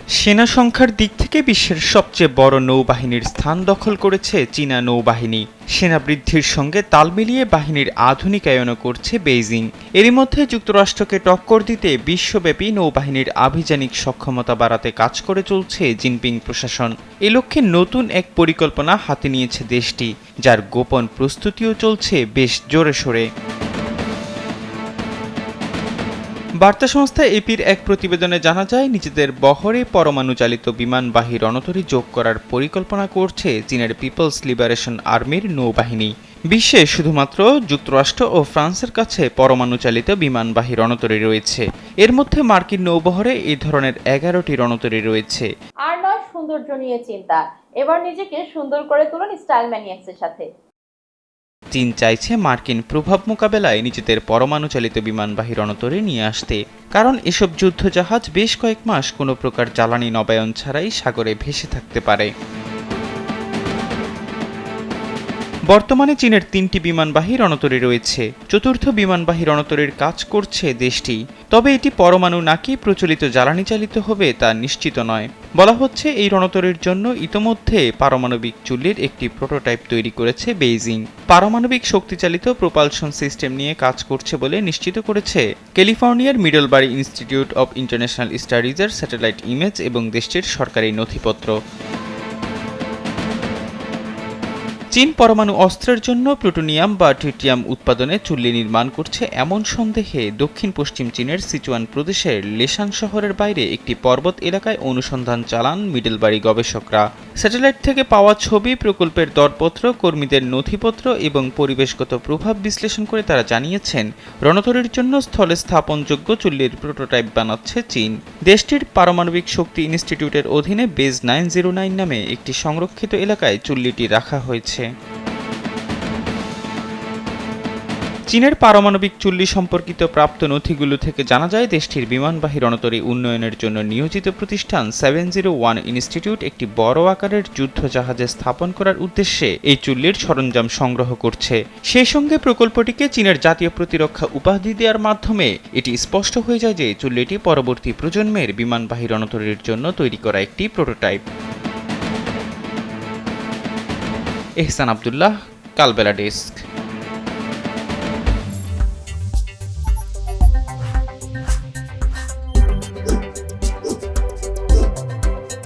সেনা সংখ্যার দিক থেকে বিশ্বের সবচেয়ে বড় নৌবাহিনীর স্থান দখল করেছে চীনা নৌবাহিনী। সেনা বৃদ্ধির সঙ্গে তাল মিলিয়ে বাহিনীর আধুনিকায়নও করছে বেইজিং। এরই মধ্যে যুক্তরাষ্ট্রকে টক্কর দিতে বিশ্বব্যাপী নৌবাহিনীর আভিযানিক সক্ষমতা বাড়াতে কাজ করে চলছে জিনপিং প্রশাসন। এ লক্ষ্যে নতুন এক পরিকল্পনা হাতে নিয়েছে দেশটি, যার গোপন প্রস্তুতিও চলছে বেশ জোরে সোরে। বার্তা সংস্থা এপির এক প্রতিবেদনে জানা যায়, নিজেদের বহরে পরমাণু চালিত বিমানবাহী রণতরী যোগ করার পরিকল্পনা করছে চীনের পিপলস লিবারেশন আর্মির নৌবাহিনী। বিশ্বে শুধুমাত্র যুক্তরাষ্ট্র ও ফ্রান্সের কাছে পরমাণু চালিত বিমানবাহী রণতরী রয়েছে। এর মধ্যে মার্কিন নৌবহরে এই ধরনের 11টি রণতরী রয়েছে। আর নয় সৌন্দর্য নিয়ে চিন্তা, এবার নিজেকে সুন্দর করে তুলুন স্টাইল ম্যানিয়াক্সের সাথে। চীন চাইছে মার্কিন প্রভাব মোকাবেলায় নিজেদের পরমাণু চালিত বিমানবাহী রণতরী নিয়ে আসতে, কারণ এসব যুদ্ধজাহাজ বেশ কয়েক মাস কোনো প্রকার জ্বালানি নবায়ন ছাড়াই সাগরে ভেসে থাকতে পারে। বর্তমানে চীনের 3টি বিমানবাহী রণতরী রয়েছে। চতুর্থ বিমানবাহী রণতরীর কাজ করছে দেশটি, তবে এটি পরমাণু নাকি প্রচলিত জ্বালানি চালিত হবে তা নিশ্চিত নয়। বলা হচ্ছে এই রণতরীর জন্য ইতোমধ্যে পারমাণবিক চুল্লির একটি প্রোটোটাইপ তৈরি করেছে বেইজিং। পারমাণবিক শক্তিচালিত প্রোপালশন সিস্টেম নিয়ে কাজ করছে বলে নিশ্চিত করেছে ক্যালিফোর্নিয়ার মিডলবারি ইনস্টিটিউট অব ইন্টারন্যাশনাল স্টাডিজের স্যাটেলাইট ইমেজ এবং দেশটির সরকারি নথিপত্র। চীন পরমাণু অস্ত্রের জন্য প্লুটোনিয়াম বা ট্রিটিয়াম উৎপাদনে চুল্লি নির্মাণ করছে এমন সন্দেহে দক্ষিণ পশ্চিম চীনের সিচুয়ান প্রদেশের লেসান শহরের বাইরে একটি পর্বত এলাকায় অনুসন্ধান চালান মিডলবারি গবেষকরা। স্যাটেলাইট থেকে পাওয়া ছবি, প্রকল্পের দরপত্র, কর্মীদের নথিপত্র এবং পরিবেশগত প্রভাব বিশ্লেষণ করে তারা জানিয়েছেন, রণতরীর জন্য স্থলে স্থাপনযোগ্য চুল্লির প্রোটোটাইপ বানাচ্ছে চীন। দেশটির পারমাণবিক শক্তি ইনস্টিটিউটের অধীনে বেজ 909 নামে একটি সংরক্ষিত এলাকায় চুল্লিটি রাখা হয়েছে। চীনের পারমাণবিক চুল্লি সম্পর্কিত প্রাপ্ত নথিগুলো থেকে জানা যায়, দেশটির বিমানবাহী রণতরী উন্নয়নের জন্য নিয়োজিত প্রতিষ্ঠান 701 ইনস্টিটিউট একটি বড় আকারের যুদ্ধ জাহাজে স্থাপন করার উদ্দেশ্যে এই চুল্লির সরঞ্জাম সংগ্রহ করছে। সেই সঙ্গে প্রকল্পটিকে চীনের জাতীয় প্রতিরক্ষা উপাধি দেওয়ার মাধ্যমে এটি স্পষ্ট হয়ে যায় যে চুল্লিটি পরবর্তী প্রজন্মের বিমানবাহী রণতরীর জন্য তৈরি করা একটি prototype. Ehsan Abdullah, Kalbela desk.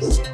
you